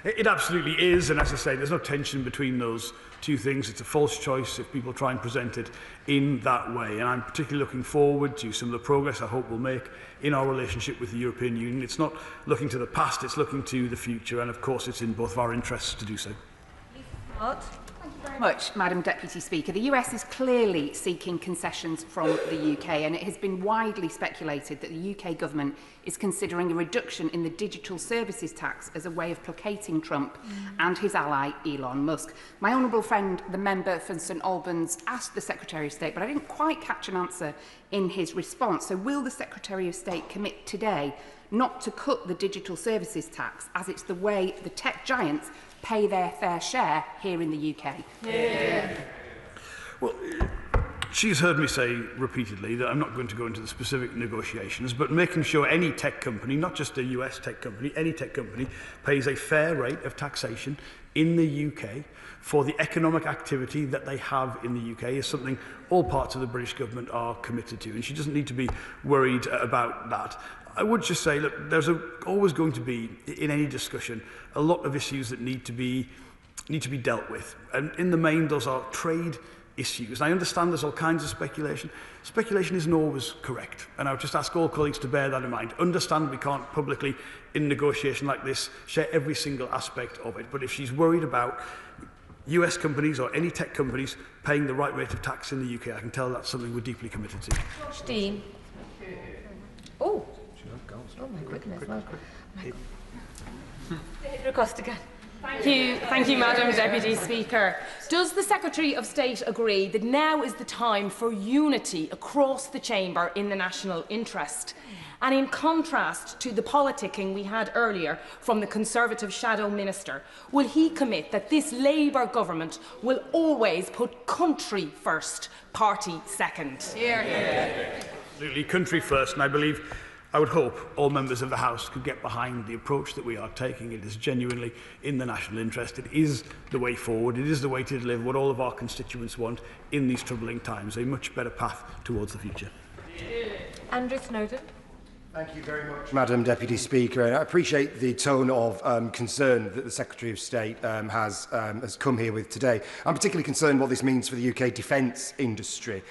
It absolutely is, and as I say, there's no tension between those two things. It's a false choice if people try and present it in that way, and I'm particularly looking forward to some of the progress I hope we'll make in our relationship with the European Union. It's not looking to the past, it's looking to the future, and of course it's in both of our interests to do so. Thank you very much, Madam Deputy Speaker. The US is clearly seeking concessions from the UK, and it has been widely speculated that the UK government is considering a reduction in the digital services tax as a way of placating Trump and his ally Elon Musk. My honourable friend, the member for St Albans, asked the Secretary of State, but I didn't quite catch an answer in his response. So will the Secretary of State commit today not to cut the digital services tax, as it's the way the tech giants pay their fair share here in the UK? Yeah. Well, she's heard me say repeatedly that I'm not going to go into the specific negotiations, but making sure any tech company, not just a US tech company, any tech company pays a fair rate of taxation in the UK for the economic activity that they have in the UK is something all parts of the British government are committed to, and she doesn't need to be worried about that. I would just say, look, there's always going to be, in any discussion, a lot of issues that need to be dealt with. And in the main, those are trade issues. And I understand there's all kinds of speculation. Speculation isn't always correct. And I would just ask all colleagues to bear that in mind. Understand we can't publicly, in a negotiation like this, share every single aspect of it. But if she's worried about US companies or any tech companies paying the right rate of tax in the UK, I can tell that's something we're deeply committed to. George Dean. Oh. Oh my goodness. David Costigan. Thank you, Madam Deputy Speaker. Does the Secretary of State agree that now is the time for unity across the chamber in the national interest? And in contrast to the politicking we had earlier from the Conservative Shadow Minister, will he commit that this Labour government will always put country first, party second? Absolutely, country first, and I would hope all members of the House could get behind the approach that we are taking. It is genuinely in the national interest. It is the way forward. It is the way to deliver what all of our constituents want in these troubling times, a much better path towards the future. Andrew Snowden. Thank you very much, Madam Deputy Speaker. And I appreciate the tone of concern that the Secretary of State has come here with today. I'm particularly concerned what this means for the UK defence industry.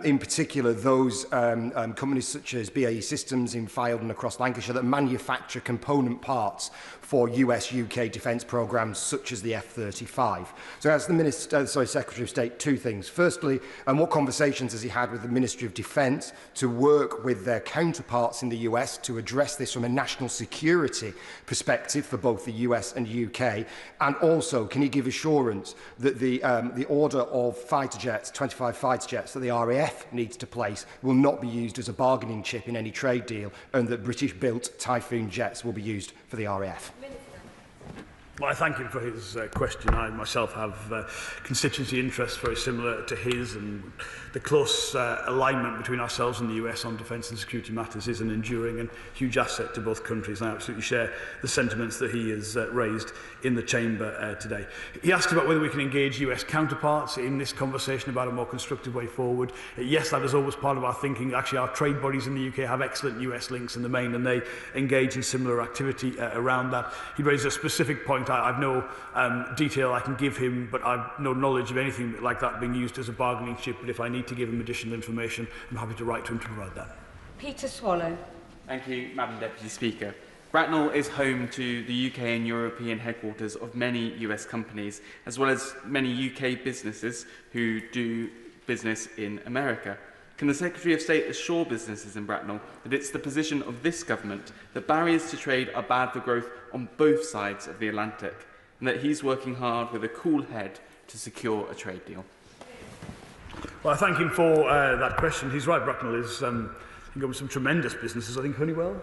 In particular, those companies such as BAE Systems in Fylde across Lancashire that manufacture component parts for US-UK defence programmes such as the F-35. So as the Secretary of State, two things. Firstly, what conversations has he had with the Ministry of Defence to work with their counterparts in the US to address this from a national security perspective for both the US and UK? And also, can he give assurance that the order of fighter jets, 25 fighter jets that the RAF needs to place will not be used as a bargaining chip in any trade deal, and that British-built Typhoon jets will be used for the RAF? Well, I thank him for his question. I myself have constituency interests very similar to his, and the close alignment between ourselves and the US on defence and security matters is an enduring and huge asset to both countries. And I absolutely share the sentiments that he has raised in the chamber today. He asked about whether we can engage US counterparts in this conversation about a more constructive way forward. Yes, that is always part of our thinking. Actually, our trade bodies in the UK have excellent US links in the main, and they engage in similar activity around that. He raised a specific point. I've no detail I can give him, but I've no knowledge of anything like that being used as a bargaining chip. But if I need to give him additional information, I'm happy to write to him to provide that. Peter Swallow. Thank you, Madam Deputy Speaker. Bracknell is home to the UK and European headquarters of many US companies, as well as many UK businesses who do business in America. Can the Secretary of State assure businesses in Bracknell that it's the position of this government that barriers to trade are bad for growth on both sides of the Atlantic, and that he's working hard with a cool head to secure a trade deal? Well, I thank him for that question. He's right, Bracknell is got some tremendous businesses, I think Honeywell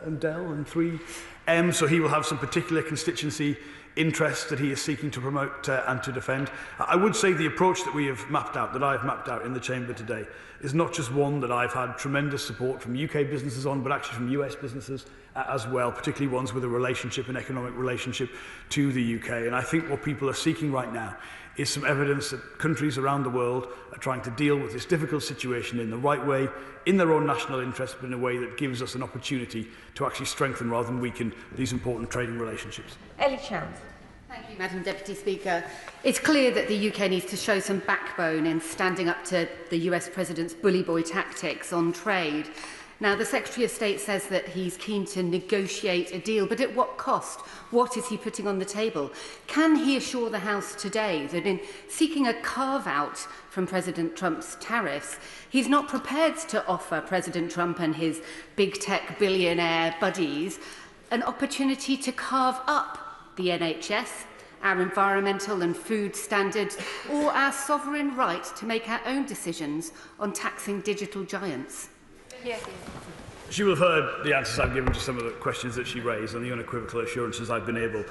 and Dell and 3M, so he will have some particular constituency interests that he is seeking to promote and to defend. I would say the approach that we have mapped out, that I've mapped out in the chamber today, is not just one that I've had tremendous support from UK businesses on, but actually from US businesses as well, particularly ones with a relationship, an economic relationship to the UK. And I think what people are seeking right now is some evidence that countries around the world are trying to deal with this difficult situation in the right way, in their own national interest, but in a way that gives us an opportunity to actually strengthen rather than weaken these important trading relationships. Ellie Chance. Thank you, Madam Deputy Speaker. It's clear that the UK needs to show some backbone in standing up to the US President's bully boy tactics on trade. Now, the Secretary of State says that he's keen to negotiate a deal, but at what cost? What is he putting on the table? Can he assure the House today that in seeking a carve-out from President Trump's tariffs, he's not prepared to offer President Trump and his big tech billionaire buddies an opportunity to carve up the NHS, our environmental and food standards, or our sovereign right to make our own decisions on taxing digital giants? Yes. She will have heard the answers I've given to some of the questions that she raised and the unequivocal assurances I've been able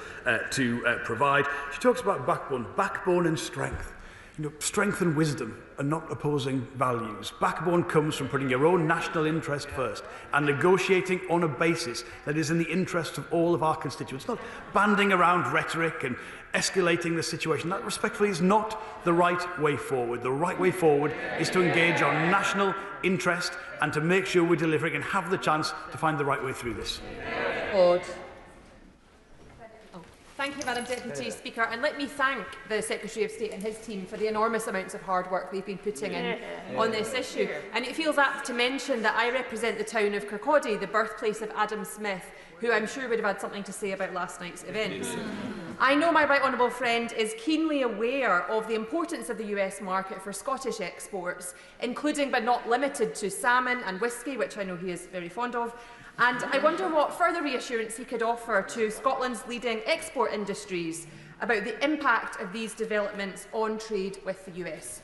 to provide. She talks about backbone and strength. You know, strength and wisdom are not opposing values. Backbone comes from putting your own national interest first and negotiating on a basis that is in the interest of all of our constituents, not banding around rhetoric and escalating the situation. That, respectfully, is not the right way forward. The right way forward is to engage on national interest and to make sure we're delivering and have the chance to find the right way through this. Ford. Thank you, Madam Deputy Speaker, and let me thank the Secretary of State and his team for the enormous amounts of hard work they've been putting in on this issue. And it feels apt to mention that I represent the town of Kirkcaldy, the birthplace of Adam Smith, who I'm sure would have had something to say about last night's events. I know my right honourable friend is keenly aware of the importance of the US market for Scottish exports, including but not limited to salmon and whisky, which I know he is very fond of. And I wonder what further reassurance he could offer to Scotland's leading export industries about the impact of these developments on trade with the US.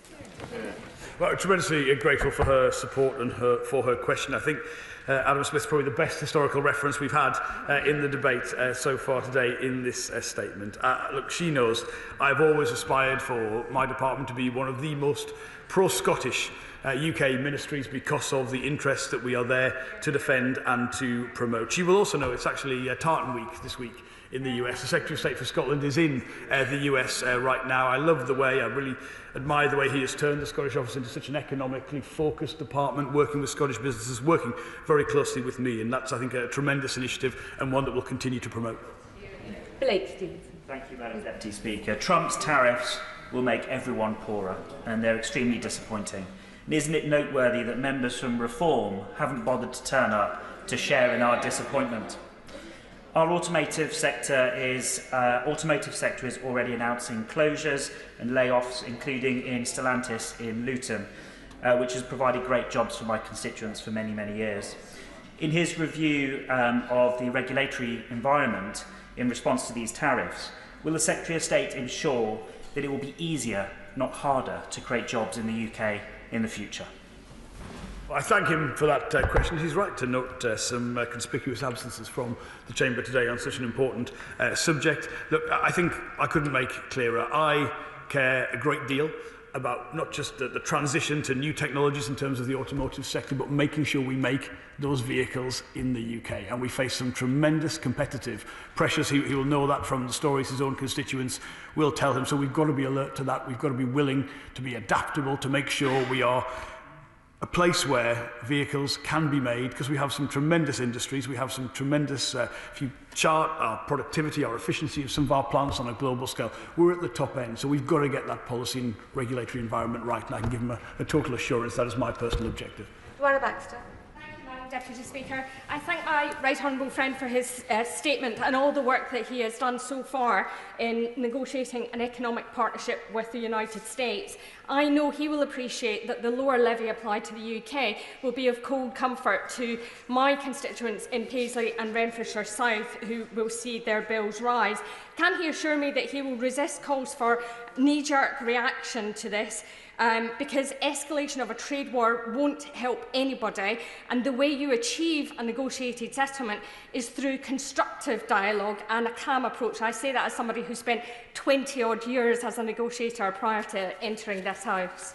Well, I'm tremendously grateful for her support and for her question. I think Adam Smith's probably the best historical reference we've had in the debate so far today in this statement. Look, she knows I've always aspired for my department to be one of the most pro-Scottish UK ministries because of the interests that we are there to defend and to promote. She will also know it's actually Tartan Week this week in the US. The Secretary of State for Scotland is in the US right now. I love the way, I really admire the way he has turned the Scottish Office into such an economically focused department, working with Scottish businesses, working very closely with me, and that's, I think, a tremendous initiative and one that we'll continue to promote. Blake Stevenson. Thank you, Madam Deputy Speaker. Trump's tariffs will make everyone poorer, and they're extremely disappointing. And isn't it noteworthy that members from Reform haven't bothered to turn up to share in our disappointment? Our automotive sector is already announcing closures and layoffs, including in Stellantis in Luton, which has provided great jobs for my constituents for many, many years. In his review of the regulatory environment in response to these tariffs, will the Secretary of State ensure that it will be easier, not harder, to create jobs in the UK in the future? Well, I thank him for that question. He's right to note some conspicuous absences from the Chamber today on such an important subject. Look, I think I couldn't make clearer. I care a great deal about not just the transition to new technologies in terms of the automotive sector, but making sure we make those vehicles in the UK. And we face some tremendous competitive pressures. He will know that from the stories his own constituents will tell him. So we've got to be alert to that. We've got to be willing to be adaptable to make sure we are a place where vehicles can be made, because we have some tremendous industries, we have some tremendous, if you chart our productivity, our efficiency of some of our plants on a global scale, we're at the top end, so we've got to get that policy and regulatory environment right, and I can give them a total assurance that is my personal objective. Joanna Baxter. Deputy Speaker, I thank my right honourable friend for his statement and all the work that he has done so far in negotiating an economic partnership with the United States. I know he will appreciate that the lower levy applied to the UK will be of cold comfort to my constituents in Paisley and Renfrewshire South, who will see their bills rise. Can he assure me that he will resist calls for knee-jerk reaction to this? Because escalation of a trade war won't help anybody, and the way you achieve a negotiated settlement is through constructive dialogue and a calm approach. I say that as somebody who spent 20-odd years as a negotiator prior to entering this House.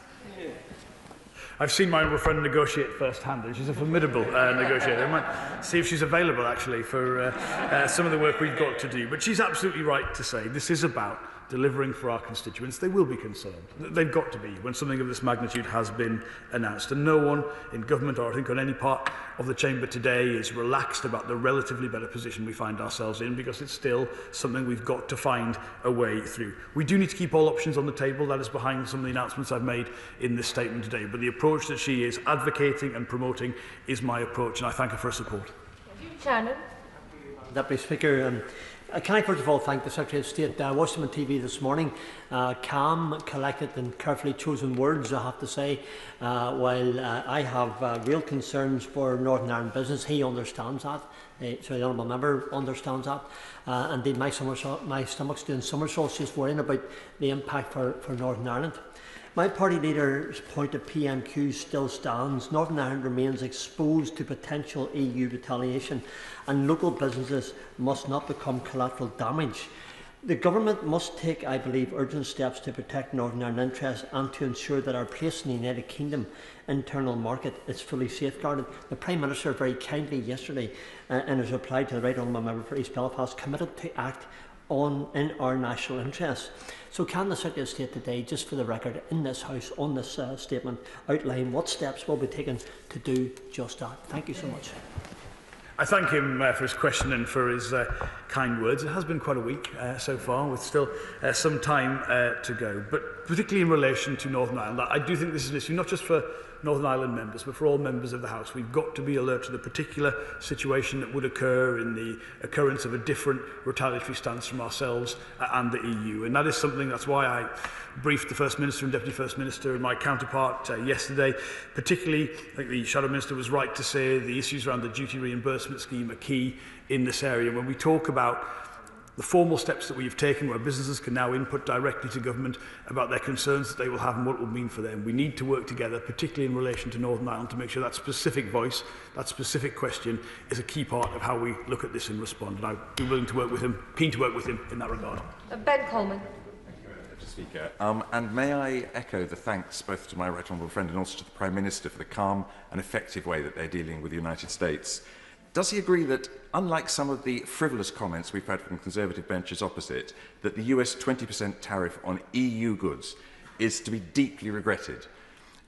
I've seen my honourable friend negotiate firsthand, and she's a formidable negotiator. I might see if she's available, actually, for some of the work we've got to do. But she's absolutely right to say this is about delivering for our constituents, they will be concerned. They've got to be when something of this magnitude has been announced. And no one in government, or I think on any part of the chamber today, is relaxed about the relatively better position we find ourselves in, because it's still something we've got to find a way through. We do need to keep all options on the table. That is behind some of the announcements I've made in this statement today. But the approach that she is advocating and promoting is my approach, and I thank her for her support. Shannon. Deputy Speaker, can I first of all thank the Secretary of State? I watched him on TV this morning, calm, collected and carefully chosen words, I have to say. While I have real concerns for Northern Ireland business, he understands that. So the Honourable Member understands that. Indeed, my stomach's doing somersaults just worrying about the impact for Northern Ireland. My party leader's point of PMQ still stands. Northern Ireland remains exposed to potential EU retaliation, and local businesses must not become collateral damage. The government must take, I believe, urgent steps to protect Northern Ireland interests and to ensure that our place in the United Kingdom internal market is fully safeguarded. The Prime Minister very kindly yesterday, in his reply to the Right Honourable Member for East Belfast, committed to act in our national interests. So can the Secretary of State today, just for the record, in this House, on this statement, outline what steps will be taken to do just that? Thank you so much. I thank him for his question and for his kind words. It has been quite a week so far, with still some time to go. But particularly in relation to Northern Ireland, I do think this is an issue not just for Northern Ireland members, but for all members of the House. We've got to be alert to the particular situation that would occur in the occurrence of a different retaliatory stance from ourselves and the EU. And that is something, that's why I briefed the First Minister and Deputy First Minister and my counterpart yesterday. Particularly, I think the Shadow Minister was right to say the issues around the duty reimbursement scheme are key in this area. When we talk about the formal steps that we've taken, where businesses can now input directly to government about their concerns that they will have and what it will mean for them, we need to work together, particularly in relation to Northern Ireland, to make sure that specific voice, that specific question, is a key part of how we look at this and respond. And I'd be willing to work with him, keen to work with him in that regard. Ben Coleman. Speaker. And may I echo the thanks both to my right honourable friend and also to the Prime Minister for the calm and effective way that they're dealing with the United States. Does he agree that, unlike some of the frivolous comments we've had from Conservative benches opposite, that the US 20% tariff on EU goods is to be deeply regretted,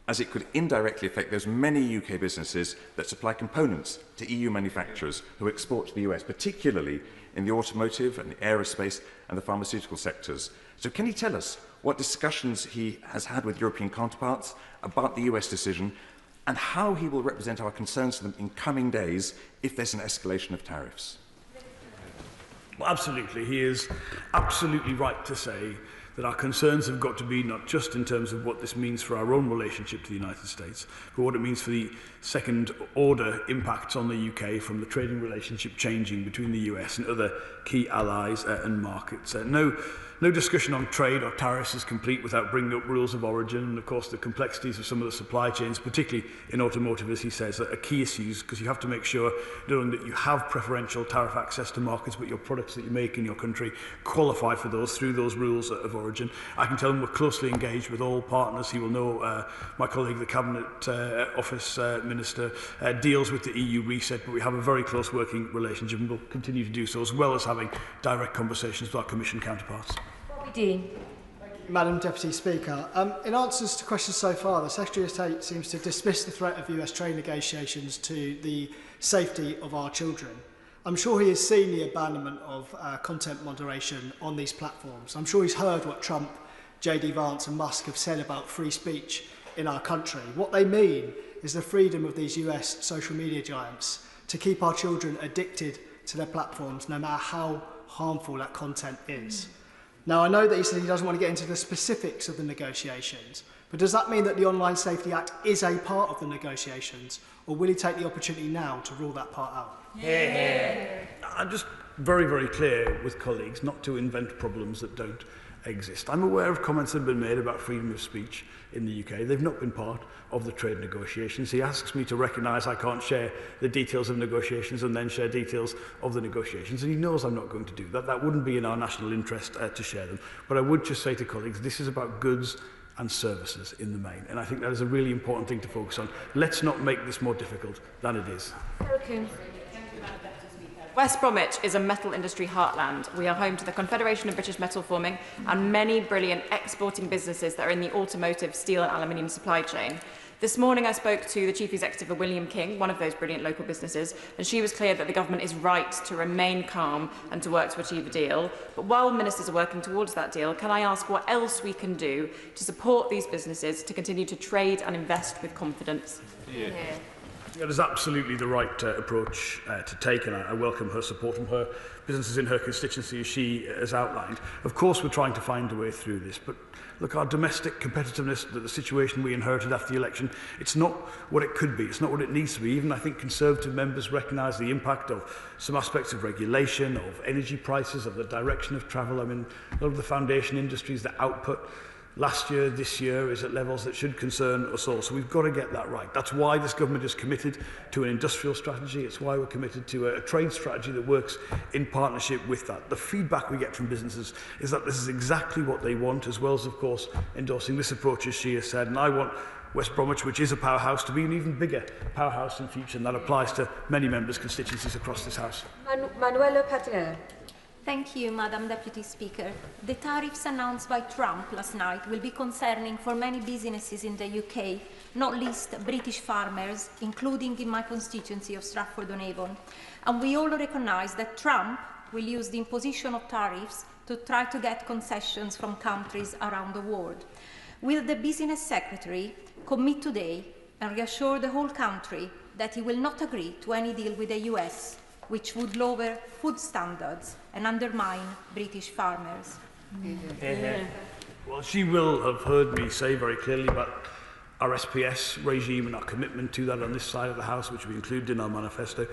as it could indirectly affect those many UK businesses that supply components to EU manufacturers who export to the US, particularly in the automotive and the aerospace and the pharmaceutical sectors? So can he tell us what discussions he has had with European counterparts about the US decision, and how he will represent our concerns to them in coming days if there's an escalation of tariffs? Well, absolutely. He is absolutely right to say that our concerns have got to be not just in terms of what this means for our own relationship to the United States, but what it means for the second-order impacts on the UK from the trading relationship changing between the US and other key allies and markets. No discussion on trade or tariffs is complete without bringing up rules of origin, and of course the complexities of some of the supply chains, particularly in automotive, as he says, are key issues, because you have to make sure not only that you have preferential tariff access to markets, but your products that you make in your country qualify for those through those rules of origin. I can tell him we're closely engaged with all partners. He will know my colleague, the Cabinet Office Minister, deals with the EU reset, but we have a very close working relationship and will continue to do so, as well as having direct conversations with our Commission counterparts. Dean. Madam Deputy Speaker, in answers to questions so far, the Secretary of State seems to dismiss the threat of US trade negotiations to the safety of our children. I'm sure he has seen the abandonment of content moderation on these platforms. I'm sure he's heard what Trump, JD Vance and Musk have said about free speech in our country. What they mean is the freedom of these US social media giants to keep our children addicted to their platforms, no matter how harmful that content is. Now, I know that he said he doesn't want to get into the specifics of the negotiations, but does that mean that the Online Safety Act is a part of the negotiations, or will he take the opportunity now to rule that part out? Yeah. I'm just very, very clear with colleagues not to invent problems that don't exist. I'm aware of comments that have been made about freedom of speech in the UK. They've not been part of the trade negotiations. He asks me to recognise I can't share the details of negotiations and then share details of the negotiations, and he knows I'm not going to do that. That wouldn't be in our national interest to share them. But I would just say to colleagues, this is about goods and services in the main, and I think that is a really important thing to focus on. Let's not make this more difficult than it is. West Bromwich is a metal industry heartland. We are home to the Confederation of British Metal Forming and many brilliant exporting businesses that are in the automotive, steel and aluminium supply chain. This morning I spoke to the Chief Executive of William King, one of those brilliant local businesses, and she was clear that the government is right to remain calm and to work to achieve a deal. But while ministers are working towards that deal, can I ask what else we can do to support these businesses to continue to trade and invest with confidence? That is absolutely the right approach to take, and I welcome her support from her businesses in her constituency, as she has outlined. Of course, we're trying to find a way through this, but look, our domestic competitiveness, the situation we inherited after the election, it's not what it could be, it's not what it needs to be. Even I think Conservative members recognise the impact of some aspects of regulation, of energy prices, of the direction of travel. I mean, a lot of the foundation industries, the output last year, this year, is at levels that should concern us all. So we've got to get that right. That's why this government is committed to an industrial strategy. It's why we're committed to a trade strategy that works in partnership with that. The feedback we get from businesses is that this is exactly what they want, as well as, of course, endorsing this approach, as she has said. And I want West Bromwich, which is a powerhouse, to be an even bigger powerhouse in future, and that applies to many members' constituencies across this House. Manuela Patinella. Thank you, Madam Deputy Speaker. The tariffs announced by Trump last night will be concerning for many businesses in the UK, not least British farmers, including in my constituency of Stratford-on-Avon. And we all recognise that Trump will use the imposition of tariffs to try to get concessions from countries around the world. Will the Business Secretary commit today and reassure the whole country that he will not agree to any deal with the US, which would lower food standards and undermine British farmers? Well, she will have heard me say very clearly about our SPS regime and our commitment to that on this side of the House, which we included in our manifesto.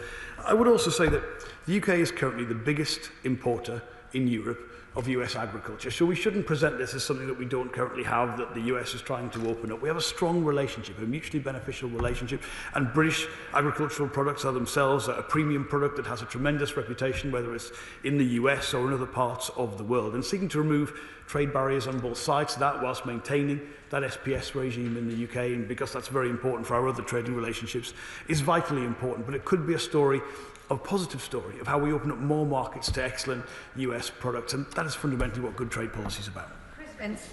I would also say that the UK is currently the biggest importer in Europe of US agriculture. So we shouldn't present this as something that we don't currently have, that the US is trying to open up. We have a strong relationship, a mutually beneficial relationship, and British agricultural products are themselves a premium product that has a tremendous reputation, whether it's in the US or in other parts of the world. And seeking to remove trade barriers on both sides of that whilst maintaining that SPS regime in the UK, and because that's very important for our other trading relationships, is vitally important. But it could be a story, a positive story, of how we open up more markets to excellent US products, and that is fundamentally what good trade policy is about. Chris Spence.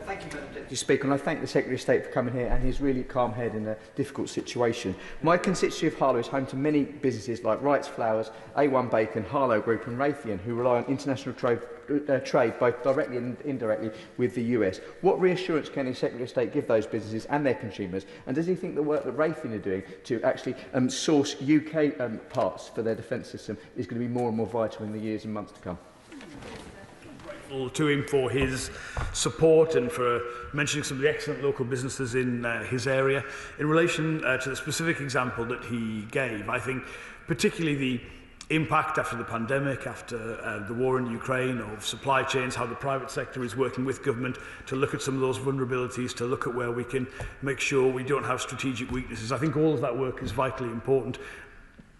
Thank you, Madam Deputy Speaker, and I thank the Secretary of State for coming here and his really calm head in a difficult situation. My constituency of Harlow is home to many businesses like Wright's Flowers, A1 Bacon, Harlow Group and Raytheon, who rely on international trade both directly and indirectly with the US. What reassurance can the Secretary of State give those businesses and their consumers? And does he think the work that Raytheon are doing to actually source UK parts for their defence system is going to be more and more vital in the years and months to come? To him for his support and for mentioning some of the excellent local businesses in his area. In relation to the specific example that he gave, I think particularly the impact after the pandemic, after the war in Ukraine, of supply chains, how the private sector is working with government to look at some of those vulnerabilities, to look at where we can make sure we don't have strategic weaknesses. I think all of that work is vitally important.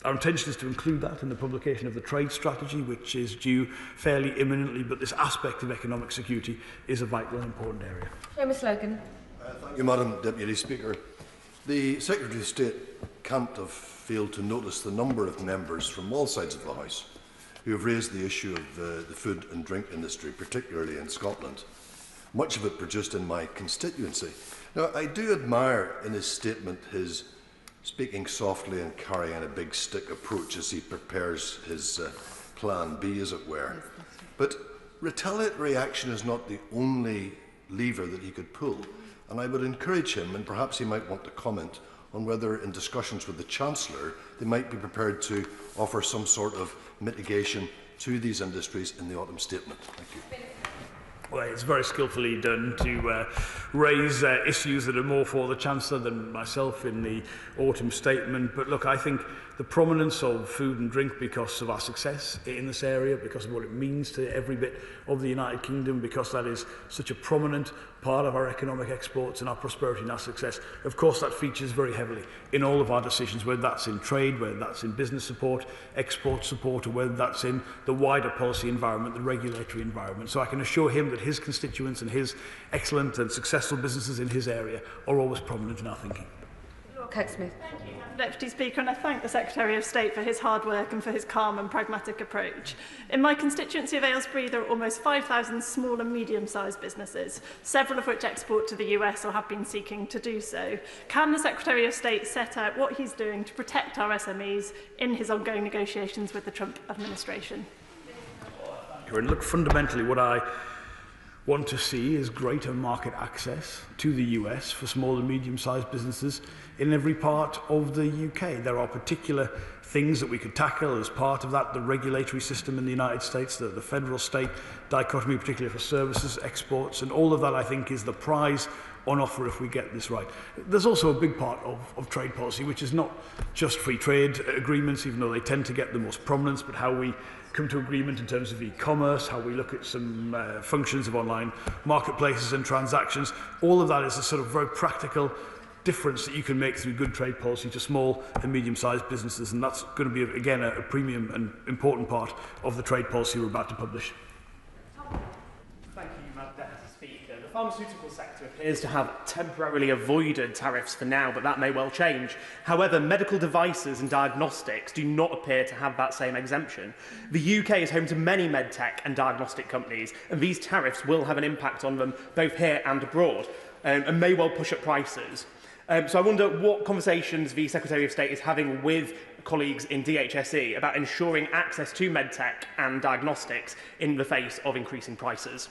Our intention is to include that in the publication of the trade strategy, which is due fairly imminently, but this aspect of economic security is a vital and important area. Seamus Logan. Thank you, Madam Deputy Speaker. The Secretary of State can't have failed to notice the number of members from all sides of the House who have raised the issue of the food and drink industry, particularly in Scotland, much of it produced in my constituency. Now, I do admire in his statement his speaking softly and carrying a big stick approach as he prepares his plan B, as it were. But retaliatory action is not the only lever that he could pull, and I would encourage him, and perhaps he might want to comment on whether in discussions with the Chancellor they might be prepared to offer some sort of mitigation to these industries in the autumn statement. Thank you. Well, it's very skillfully done to raise issues that are more for the Chancellor than myself in the autumn statement. But look, I think the prominence of food and drink, because of our success in this area, because of what it means to every bit of the United Kingdom, because that is such a prominent part of our economic exports and our prosperity and our success, of course that features very heavily in all of our decisions, whether that's in trade, whether that's in business support, export support, or whether that's in the wider policy environment, the regulatory environment. So I can assure him that his constituents and his excellent and successful businesses in his area are always prominent in our thinking. Kirksmith. Deputy Speaker, and I thank the Secretary of State for his hard work and for his calm and pragmatic approach. In my constituency of Aylesbury, there are almost 5,000 small and medium-sized businesses, several of which export to the US or have been seeking to do so. Can the Secretary of State set out what he's doing to protect our SMEs in his ongoing negotiations with the Trump administration? And look, fundamentally, what I want to see is greater market access to the US for small and medium-sized businesses in every part of the UK. There are particular things that we could tackle as part of that, the regulatory system in the United States, the federal-state dichotomy, particularly for services, exports, and all of that, I think, is the prize on offer if we get this right. There's also a big part of trade policy, which is not just free trade agreements, even though they tend to get the most prominence, but how we come to agreement in terms of e-commerce, how we look at some functions of online marketplaces and transactions. All of that is a sort of very practical difference that you can make through good trade policy to small and medium-sized businesses, and that's going to be, again, a premium and important part of the trade policy we're about to publish. Thank you, Madam Deputy Speaker. The pharmaceutical sector appears to have temporarily avoided tariffs for now, but that may well change. However, medical devices and diagnostics do not appear to have that same exemption. The UK is home to many medtech and diagnostic companies, and these tariffs will have an impact on them both here and abroad, and may well push up prices. So I wonder what conversations the Secretary of State is having with colleagues in DHSE about ensuring access to medtech and diagnostics in the face of increasing prices.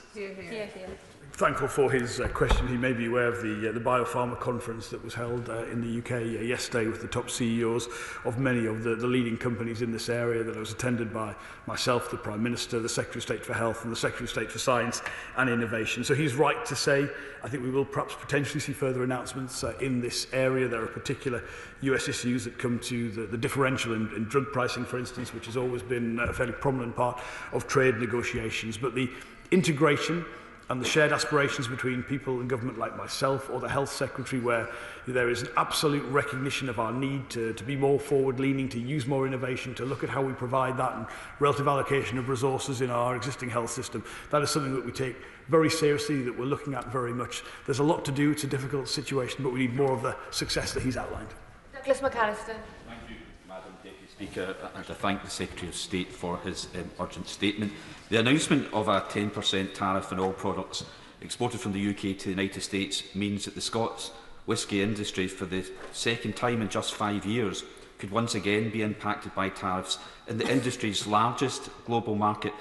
Thankful for his question. He may be aware of the Biopharma conference that was held in the UK yesterday with the top CEOs of many of the leading companies in this area, that was attended by myself, the Prime Minister, the Secretary of State for Health and the Secretary of State for Science and Innovation. So he's right to say, I think we will perhaps potentially see further announcements in this area. There are particular US issues that come to the differential in drug pricing, for instance, which has always been a fairly prominent part of trade negotiations. But the integration and the shared aspirations between people in government like myself or the Health Secretary, where there is an absolute recognition of our need to be more forward-leaning, to use more innovation, to look at how we provide that and relative allocation of resources in our existing health system. That is something that we take very seriously, that we're looking at very much. There's a lot to do. It's a difficult situation, but we need more of the success that he's outlined. Douglas McAllister. Thank you, Madam Deputy Speaker, and to thank the Secretary of State for his urgent statement. The announcement of a 10% tariff on all products exported from the UK to the United States means that the Scots whisky industry, for the second time in just 5 years, could once again be impacted by tariffs in the industry's largest global market.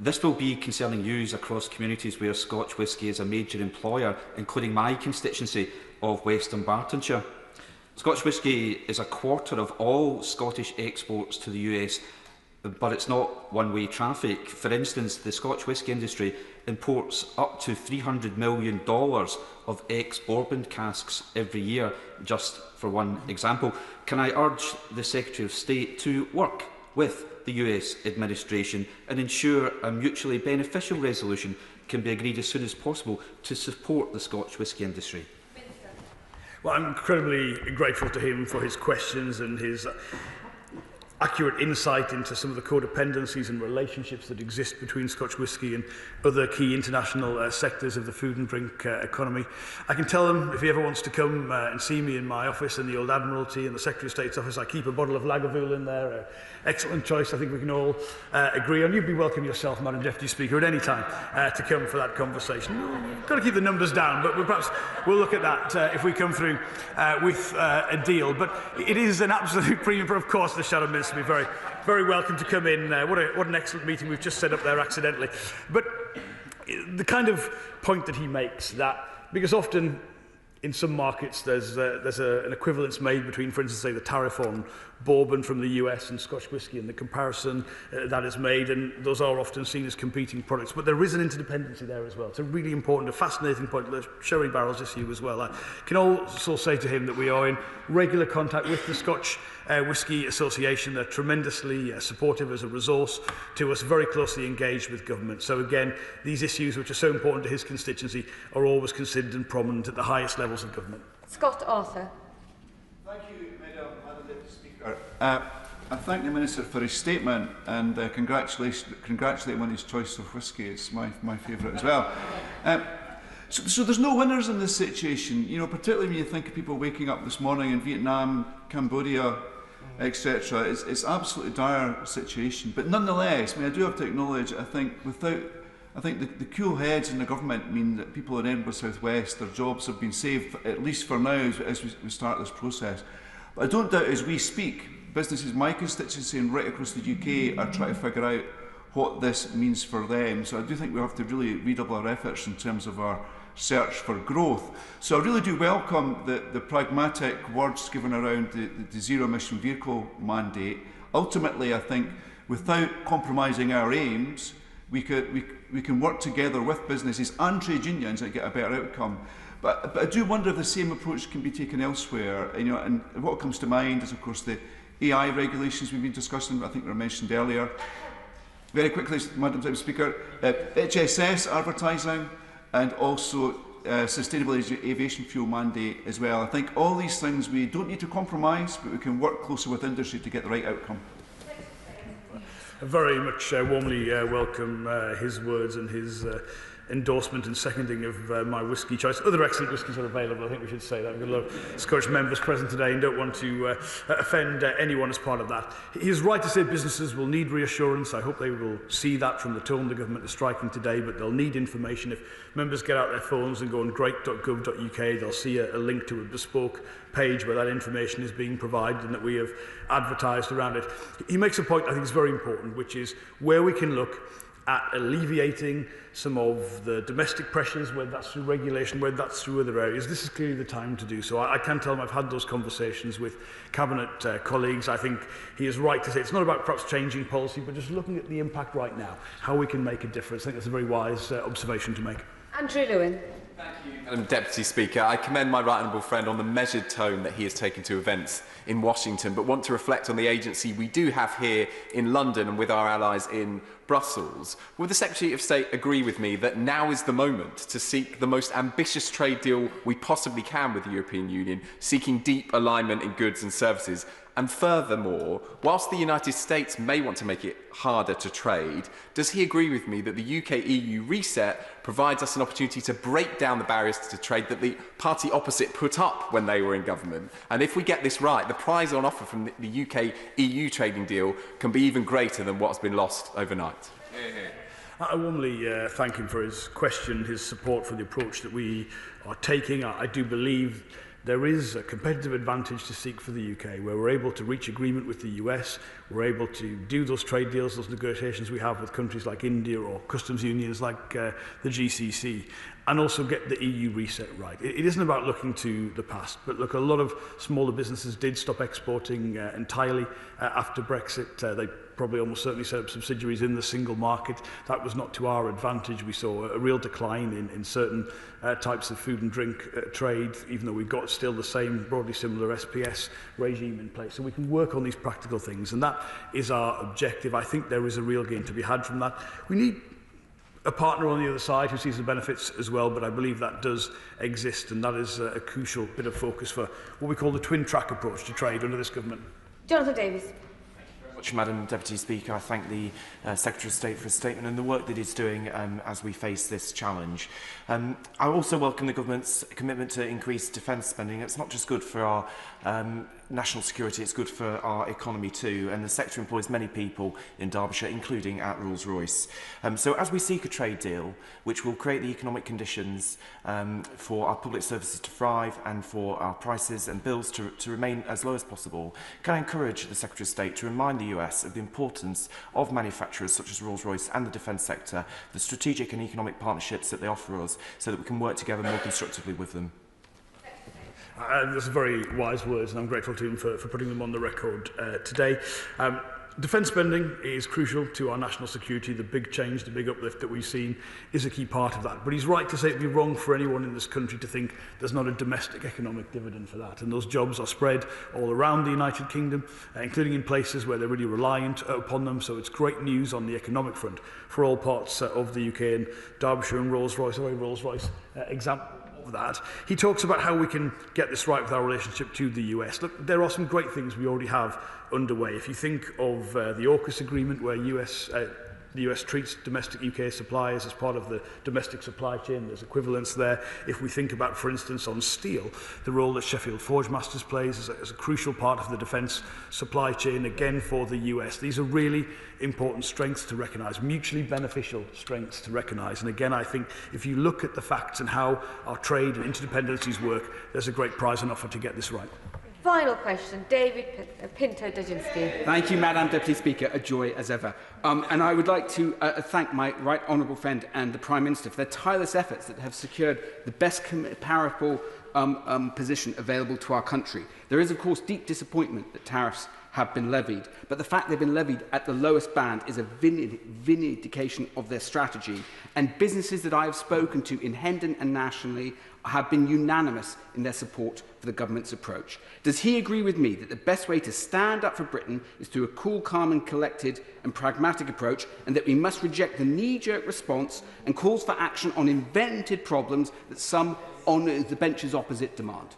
This will be concerning news across communities where Scotch whisky is a major employer, including my constituency of West Dunbartonshire. Scotch whisky is a quarter of all Scottish exports to the US, but it's not one-way traffic. For instance, the Scotch whisky industry imports up to $300 million of ex-bourbon casks every year, just for one example. Can I urge the Secretary of State to work with the US administration and ensure a mutually beneficial resolution can be agreed as soon as possible to support the Scotch whisky industry? Well, I'm incredibly grateful to him for his questions and his accurate insight into some of the codependencies and relationships that exist between Scotch whisky and other key international sectors of the food and drink economy. I can tell him, if he ever wants to come and see me in my office in the Old Admiralty in the Secretary of State's office, I keep a bottle of Lagavulin in there. Excellent choice, I think we can all agree on. You'd be welcome yourself, Madam Deputy Speaker, at any time to come for that conversation. We've got to keep the numbers down, but we'll look at that if we come through with a deal. But it is an absolute premium, but of course the Shadow Minister will be very, very welcome to come in. What an excellent meeting we've just set up there accidentally. But the kind of point that he makes, that because often in some markets there's an equivalence made between, for instance, say the tariff on bourbon from the US and Scotch whisky, and the comparison that is made, and those are often seen as competing products. But there is an interdependency there as well. It's a really important, a fascinating point, the sherry barrels issue as well. I can also say to him that we are in regular contact with the Scotch Whisky Association. They're tremendously supportive as a resource to us, very closely engaged with government. So again, these issues which are so important to his constituency are always considered and prominent at the highest levels of government. Scott Arthur. Thank you, Madam Deputy Speaker. I thank the Minister for his statement and congratulate him on his choice of whisky. It's my favourite as well. So there's no winners in this situation, you know, particularly when you think of people waking up this morning in Vietnam, Cambodia, etc. It's absolutely dire situation. But nonetheless, I mean, I do have to acknowledge, I think the cool heads in the government mean that people in Edinburgh South West, their jobs have been saved, at least for now, as we start this process. But I don't doubt as we speak, businesses in my constituency and right across the UK are trying to figure out what this means for them. So I do think we have to really redouble our efforts in terms of our search for growth. So I really do welcome the pragmatic words given around the zero-emission vehicle mandate. Ultimately, I think, without compromising our aims, we can work together with businesses and trade unions and get a better outcome. But I do wonder if the same approach can be taken elsewhere. You know, and what comes to mind is, of course, the AI regulations we've been discussing, I think were mentioned earlier. Very quickly, Madam Deputy Speaker, HSS advertising, and also sustainable aviation fuel mandate as well. I think all these things we don't need to compromise, but we can work closer with industry to get the right outcome. I very much warmly welcome his words and his endorsement and seconding of my whisky choice. Other excellent whiskies are available, I think we should say that. We've got a lot of Scottish members present today and don't want to offend anyone as part of that. He is right to say businesses will need reassurance. I hope they will see that from the tone the government is striking today, but they'll need information. If members get out their phones and go on great.gov.uk, they'll see a link to a bespoke page where that information is being provided and that we have advertised around it. He makes a point I think is very important, which is where we can look at alleviating some of the domestic pressures, whether that's through regulation, whether that's through other areas. This is clearly the time to do so. I can tell him I've had those conversations with Cabinet colleagues. I think he is right to say it's not about perhaps changing policy, but just looking at the impact right now, how we can make a difference. I think that's a very wise observation to make. Andrew Lewin. Thank you, Madam Deputy Speaker. I commend my right honourable friend on the measured tone that he has taken to events in Washington, but want to reflect on the agency we do have here in London and with our allies in Brussels. Will the Secretary of State agree with me that now is the moment to seek the most ambitious trade deal we possibly can with the European Union, seeking deep alignment in goods and services? And furthermore, whilst the United States may want to make it harder to trade, does he agree with me that the UK-EU reset provides us an opportunity to break down the barriers to trade that the party opposite put up when they were in government? And if we get this right, the prize on offer from the UK-EU trading deal can be even greater than what's been lost overnight. I warmly thank him for his question, his support for the approach that we are taking. I do believe there is a competitive advantage to seek for the UK, where we're able to reach agreement with the US, we're able to do those trade deals, those negotiations we have with countries like India or customs unions like the GCC, and also get the EU reset right. It isn't about looking to the past, but look, a lot of smaller businesses did stop exporting entirely after Brexit. They probably almost certainly set up subsidiaries in the single market. That was not to our advantage. We saw a real decline in certain types of food and drink trade, even though we've got still the same broadly similar SPS regime in place. So we can work on these practical things, and that is our objective. I think there is a real gain to be had from that. We need a partner on the other side who sees the benefits as well, but I believe that does exist, and that is a crucial bit of focus for what we call the twin track approach to trade under this government. Jonathan Davies. Madam Deputy Speaker, I thank the Secretary of State for his statement and the work that he's doing as we face this challenge. I also welcome the government's commitment to increase defence spending. It's not just good for our national security, it's good for our economy too, and the sector employs many people in Derbyshire, including at Rolls-Royce. So as we seek a trade deal which will create the economic conditions for our public services to thrive and for our prices and bills to remain as low as possible, can I encourage the Secretary of State to remind the US of the importance of manufacturers such as Rolls-Royce and the defence sector, the strategic and economic partnerships that they offer us, so that we can work together more constructively with them? Those are very wise words, and I'm grateful to him for putting them on the record today. Defence spending is crucial to our national security. The big change, the big uplift that we've seen is a key part of that. But he's right to say it would be wrong for anyone in this country to think there's not a domestic economic dividend for that. And those jobs are spread all around the United Kingdom, including in places where they're really reliant upon them. So it's great news on the economic front for all parts of the UK, and Derbyshire and Rolls-Royce are a Rolls-Royce example of that. He talks about how we can get this right with our relationship to the US. Look, there are some great things we already have underway. If you think of the AUKUS agreement, where US the US treats domestic UK suppliers as part of the domestic supply chain. There's equivalence there. If we think about, for instance, on steel, the role that Sheffield Forgemasters plays as a crucial part of the defence supply chain, again for the US. These are really important strengths to recognise, mutually beneficial strengths to recognise. And again, I think if you look at the facts and how our trade and interdependencies work, there's a great prize on offer to get this right. Final question, David Pinto-Dudzinski. Thank you, Madam Deputy Speaker. A joy as ever. And I would like to thank my right honourable friend and the Prime Minister for their tireless efforts that have secured the best comparable position available to our country. There is, of course, deep disappointment that tariffs have been levied, but the fact they've been levied at the lowest band is a vindication of their strategy, and businesses that I have spoken to in Hendon and nationally have been unanimous in their support for the government's approach. Does he agree with me that the best way to stand up for Britain is through a cool, calm and collected and pragmatic approach, and that we must reject the knee-jerk response and calls for action on invented problems that some on the benches opposite demand?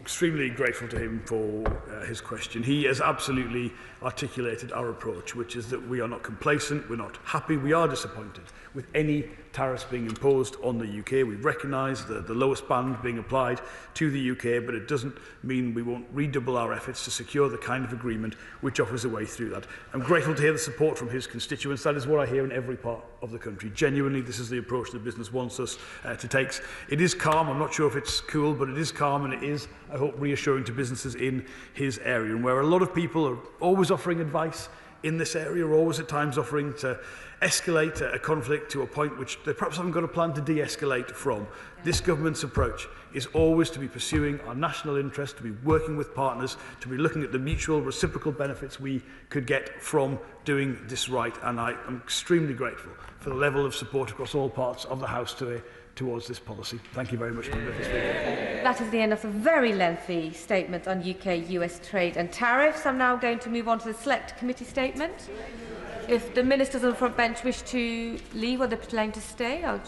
Extremely grateful to him for his question. He has absolutely articulated our approach, which is that we are not complacent, we're not happy, we are disappointed with any tariffs being imposed on the UK. We recognise the lowest band being applied to the UK, but it doesn't mean we won't redouble our efforts to secure the kind of agreement which offers a way through that. I'm grateful to hear the support from his constituents. That is what I hear in every part of the country. Genuinely, this is the approach that business wants us to take. It is calm. I'm not sure if it's cool, but it is calm, and it is, I hope, reassuring to businesses in his area. And where a lot of people are always offering advice in this area, are always at times offering to escalate a conflict to a point which they perhaps haven't got a plan to de-escalate from. This government's approach is always to be pursuing our national interest, to be working with partners, to be looking at the mutual reciprocal benefits we could get from doing this right. And I am extremely grateful for the level of support across all parts of the House towards this policy. Thank you very much, Mr. Speaker. That is the end of a very lengthy statement on UK-US trade and tariffs. I'm now going to move on to the Select Committee statement. If the ministers on the front bench wish to leave or they're planning to stay, I'll...